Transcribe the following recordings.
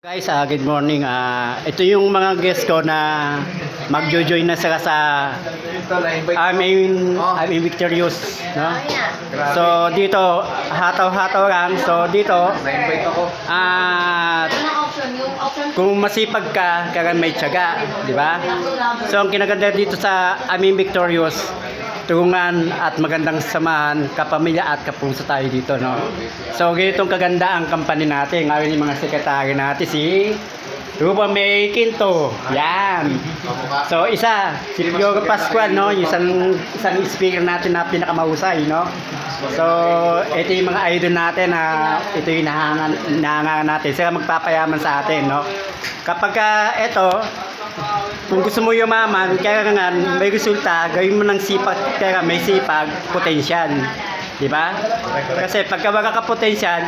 Guys, good morning. Ito yung mga guest ko na magjo-join na sila sa I'm Victorious, no? So dito hataw-hataw lang. So dito kung masipag ka, kaya may tiyaga, di ba? So ang kinaganda dito sa I'm Victorious, tulungan at magandang samahan, kapamilya at kapuso tayo dito, no? So ganitong kaganda ang company natin. Ngayon yung mga sekretary natin, si Rupa May Quinto. Yan. So isa, si Piogo Pascual, no? Yung isang speaker natin na pinakamahusay, no? So ito yung mga idol natin na ito yung nahangan natin. Sila magpapayaman sa atin, no? Kapag ito, kung gusto mo yumaman, kailangan may resulta, gawin mo ng sipag, kaya may sipag, potensyal. Di ba? Kasi pagka wala ka potensyal,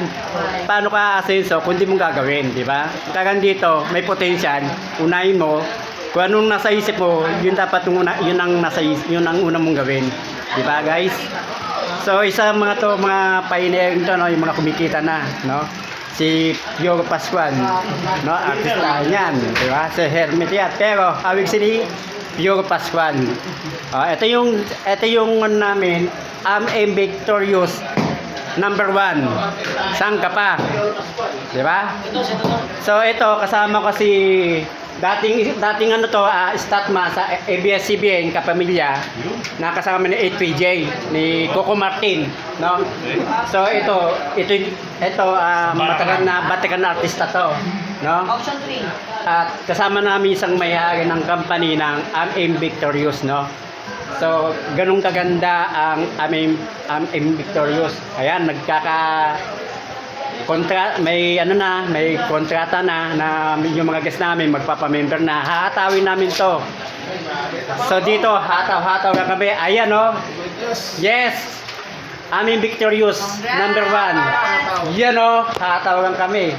paano ka asenso kung di mo gagawin, di ba? Kaya dito, may potensyal, unahin mo, kung anong nasa isip mo, yun dapat yun ang nasa isip, yun ang una mong gawin. Di ba, guys? So, isa mga pioneer nito, no, yung mga kumikita na, no? Si Piogo Pascual, no, artista niyan, di ba? Si Hermit yan, pero awig si Piogo Pascual. Ito yung namin, I'm Victorious number 1. Saan ka pa? Di ba? So ito kasama ko si dating ano to, statma sa ABS-CBN kapamilya, nakasama ni 8PJ ni Coco Martin, no? So ito matagal na batikan na artista to, no? Option 3. At kasama namin isang may-ari ng company ng I'm Victorious, no? So ganung kaganda ang I'm Victorious. Ayan, may kontrata na yung mga guest namin magpapamember na, hahatawin namin to. So dito hataw lang kami. Ayan, no? Yes, I'm Victorious number 1. Yan, no? Hataw lang kami.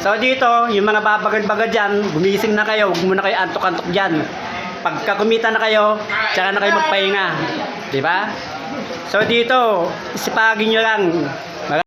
So dito yung mga babagad-bagad dyan, gumising na kayo, huwag muna kayo antok-antok dyan. Pagka kumita na kayo, tsaka na kayo magpahinga, di ba? So dito, isipagin nyo lang,